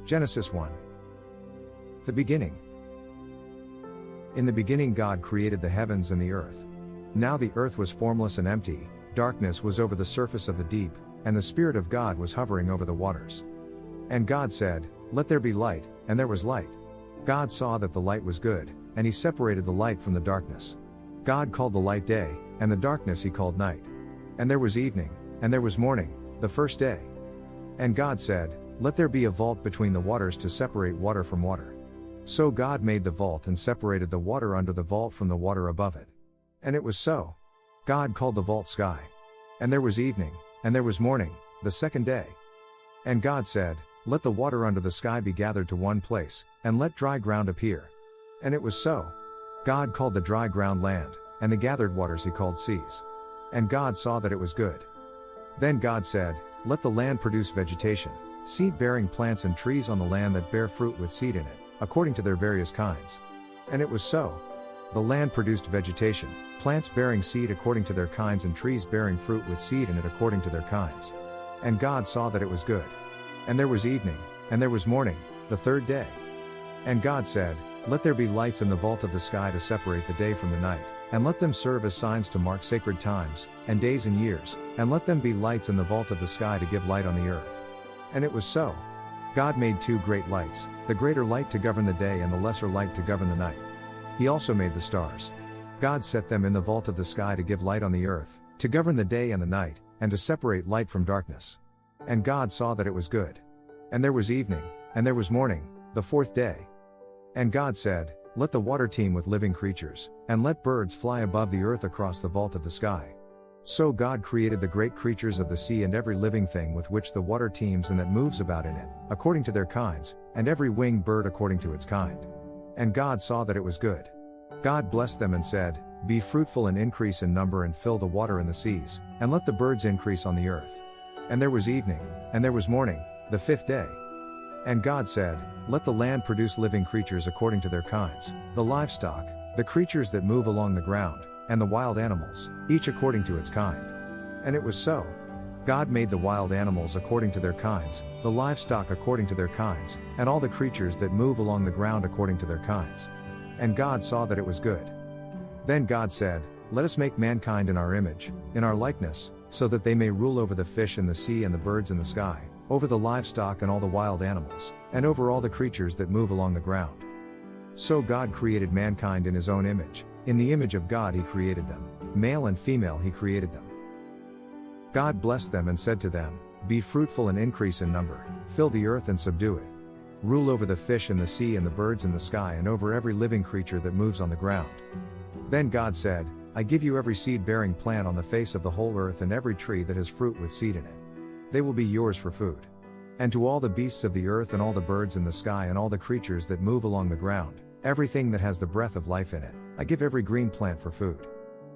Genesis 1. The beginning. In the beginning God created the heavens and the earth. Now the earth was formless and empty, darkness was over the surface of the deep, and the Spirit of God was hovering over the waters. And God said, "Let there be light," and there was light. God saw that the light was good, and he separated the light from the darkness. God called the light day, and the darkness he called night. And there was evening, and there was morning, the first day. And God said, "Let there be a vault between the waters to separate water from water." So God made the vault and separated the water under the vault from the water above it. And it was so. God called the vault sky. And there was evening, and there was morning, the second day. And God said, "Let the water under the sky be gathered to one place, and let dry ground appear." And it was so. God called the dry ground land, and the gathered waters he called seas. And God saw that it was good. Then God said, "Let the land produce vegetation, seed-bearing plants and trees on the land that bear fruit with seed in it, according to their various kinds." And it was so. The land produced vegetation, plants bearing seed according to their kinds and trees bearing fruit with seed in it according to their kinds. And God saw that it was good. And there was evening, and there was morning, the third day. And God said, "Let there be lights in the vault of the sky to separate the day from the night, and let them serve as signs to mark sacred times, and days and years, and let them be lights in the vault of the sky to give light on the earth." And it was so. God made two great lights, the greater light to govern the day and the lesser light to govern the night. He also made the stars. God set them in the vault of the sky to give light on the earth, to govern the day and the night, and to separate light from darkness. And God saw that it was good. And there was evening, and there was morning, the fourth day. And God said, "Let the water teem with living creatures, and let birds fly above the earth across the vault of the sky." So God created the great creatures of the sea and every living thing with which the water teems and that moves about in it, according to their kinds, and every winged bird according to its kind. And God saw that it was good. God blessed them and said, "Be fruitful and increase in number and fill the water in the seas, and let the birds increase on the earth." And there was evening, and there was morning, the fifth day. And God said, "Let the land produce living creatures according to their kinds, the livestock, the creatures that move along the ground, and the wild animals, each according to its kind." And it was so. God made the wild animals according to their kinds, the livestock according to their kinds, and all the creatures that move along the ground according to their kinds. And God saw that it was good. Then God said, "Let us make mankind in our image, in our likeness, so that they may rule over the fish in the sea and the birds in the sky, over the livestock and all the wild animals, and over all the creatures that move along the ground." So God created mankind in his own image, in the image of God he created them, male and female he created them. God blessed them and said to them, "Be fruitful and increase in number, fill the earth and subdue it. Rule over the fish in the sea and the birds in the sky and over every living creature that moves on the ground." Then God said, "I give you every seed-bearing plant on the face of the whole earth and every tree that has fruit with seed in it. They will be yours for food. And to all the beasts of the earth and all the birds in the sky and all the creatures that move along the ground, everything that has the breath of life in it, I give every green plant for food."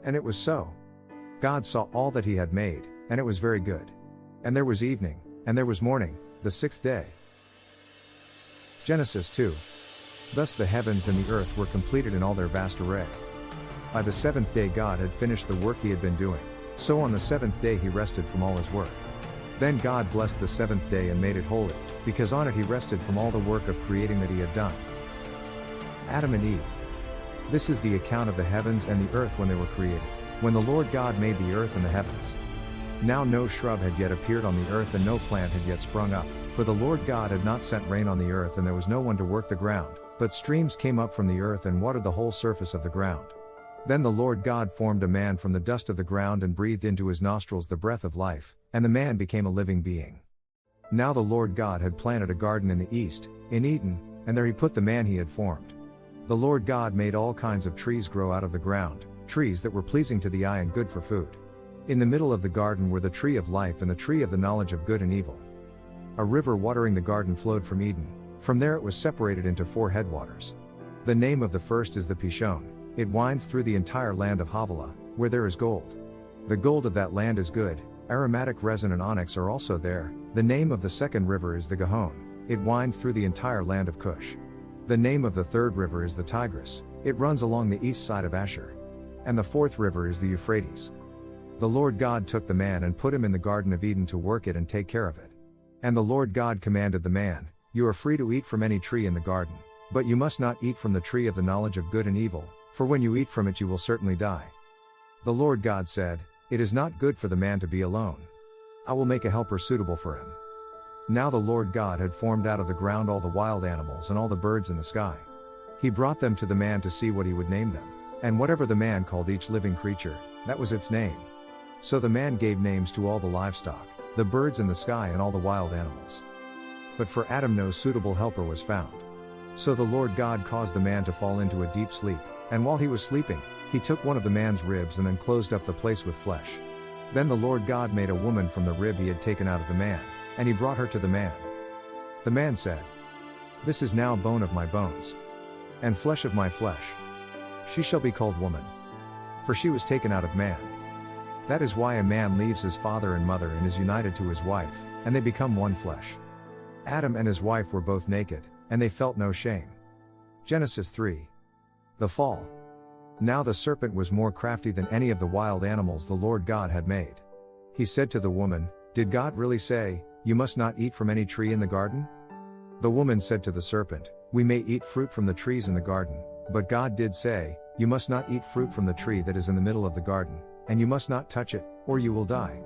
And it was so. God saw all that he had made, and it was very good. And there was evening, and there was morning, the sixth day. Genesis 2. Thus the heavens and the earth were completed in all their vast array. By the seventh day God had finished the work he had been doing, so on the seventh day he rested from all his work. Then God blessed the seventh day and made it holy, because on it he rested from all the work of creating that he had done. Adam and Eve. This is the account of the heavens and the earth when they were created, when the Lord God made the earth and the heavens. Now no shrub had yet appeared on the earth and no plant had yet sprung up, for the Lord God had not sent rain on the earth and there was no one to work the ground, but streams came up from the earth and watered the whole surface of the ground. Then the Lord God formed a man from the dust of the ground and breathed into his nostrils the breath of life, and the man became a living being. Now the Lord God had planted a garden in the east, in Eden, and there he put the man he had formed. The Lord God made all kinds of trees grow out of the ground, trees that were pleasing to the eye and good for food. In the middle of the garden were the tree of life and the tree of the knowledge of good and evil. A river watering the garden flowed from Eden. From there it was separated into 4 headwaters. The name of the first is the Pishon. It winds through the entire land of Havilah, where there is gold. The gold of that land is good, aromatic resin and onyx are also there. The name of the second river is the Gihon. It winds through the entire land of Cush. The name of the third river is the Tigris. It runs along the east side of Ashur. And the fourth river is the Euphrates. The Lord God took the man and put him in the Garden of Eden to work it and take care of it. And the Lord God commanded the man, "You are free to eat from any tree in the garden, but you must not eat from the tree of the knowledge of good and evil, for when you eat from it you will certainly die." The Lord God said, "It is not good for the man to be alone. I will make a helper suitable for him." Now the Lord God had formed out of the ground all the wild animals and all the birds in the sky. He brought them to the man to see what he would name them, and whatever the man called each living creature, that was its name. So the man gave names to all the livestock, the birds in the sky and all the wild animals. But for Adam no suitable helper was found. So the Lord God caused the man to fall into a deep sleep, and while he was sleeping, he took one of the man's ribs and then closed up the place with flesh. Then the Lord God made a woman from the rib he had taken out of the man, and he brought her to the man. The man said, "This is now bone of my bones, and flesh of my flesh. She shall be called woman, for she was taken out of man." That is why a man leaves his father and mother and is united to his wife, and they become one flesh. Adam and his wife were both naked, and they felt no shame. Genesis 3. The fall. Now the serpent was more crafty than any of the wild animals the Lord God had made. He said to the woman, "Did God really say, 'You must not eat from any tree in the garden'?" The woman said to the serpent, "We may eat fruit from the trees in the garden, but God did say, 'You must not eat fruit from the tree that is in the middle of the garden, and you must not touch it, or you will die.'"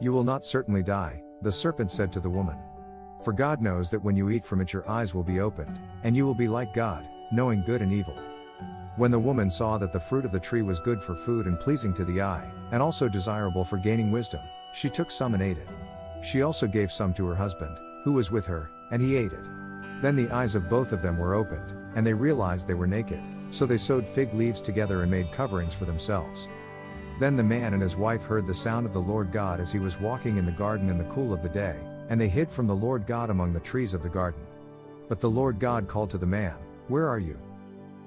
"You will not certainly die," the serpent said to the woman. "For God knows that when you eat from it your eyes will be opened, and you will be like God, knowing good and evil." When the woman saw that the fruit of the tree was good for food and pleasing to the eye, and also desirable for gaining wisdom, she took some and ate it. She also gave some to her husband, who was with her, and he ate it. Then the eyes of both of them were opened, and they realized they were naked, so they sewed fig leaves together and made coverings for themselves. Then the man and his wife heard the sound of the Lord God as he was walking in the garden in the cool of the day, and they hid from the Lord God among the trees of the garden. But the Lord God called to the man, "Where are you?"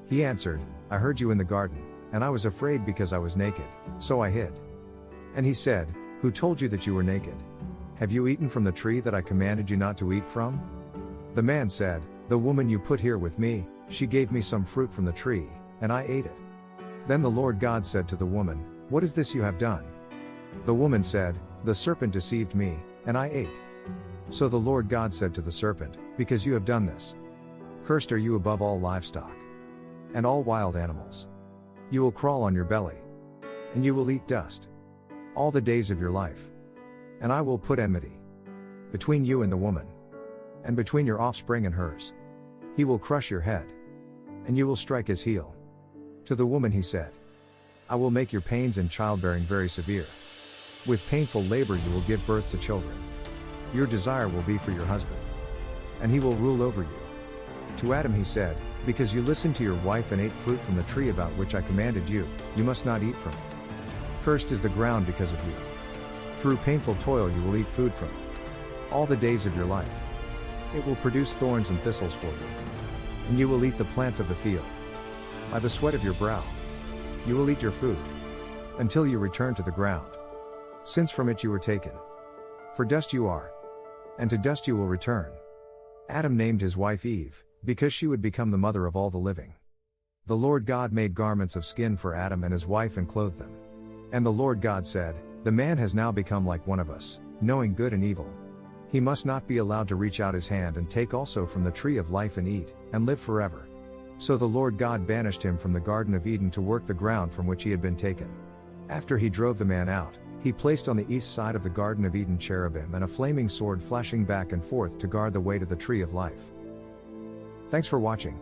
He answered, "I heard you in the garden, and I was afraid because I was naked, so I hid." And he said, "Who told you that you were naked? Have you eaten from the tree that I commanded you not to eat from?" The man said, "The woman you put here with me, she gave me some fruit from the tree, and I ate it." Then the Lord God said to the woman, "What is this you have done?" The woman said, "The serpent deceived me, and I ate." So the Lord God said to the serpent, "Because you have done this, cursed are you above all livestock and all wild animals. You will crawl on your belly, and you will eat dust all the days of your life. And I will put enmity between you and the woman, and between your offspring and hers. He will crush your head, and you will strike his heel." To the woman he said, "I will make your pains in childbearing very severe. With painful labor you will give birth to children. Your desire will be for your husband, and he will rule over you." To Adam he said, "Because you listened to your wife and ate fruit from the tree about which I commanded you, you must not eat from it. Cursed is the ground because of you. Through painful toil you will eat food from it all the days of your life. It will produce thorns and thistles for you, and you will eat the plants of the field. By the sweat of your brow you will eat your food, until you return to the ground, since from it you were taken. For dust you are, and to dust you will return." Adam named his wife Eve, because she would become the mother of all the living. The Lord God made garments of skin for Adam and his wife and clothed them. And the Lord God said, "The man has now become like one of us, knowing good and evil. He must not be allowed to reach out his hand and take also from the tree of life and eat, and live forever." So the Lord God banished him from the Garden of Eden to work the ground from which he had been taken. After he drove the man out, he placed on the east side of the Garden of Eden cherubim and a flaming sword flashing back and forth to guard the way to the tree of life. Thanks for watching.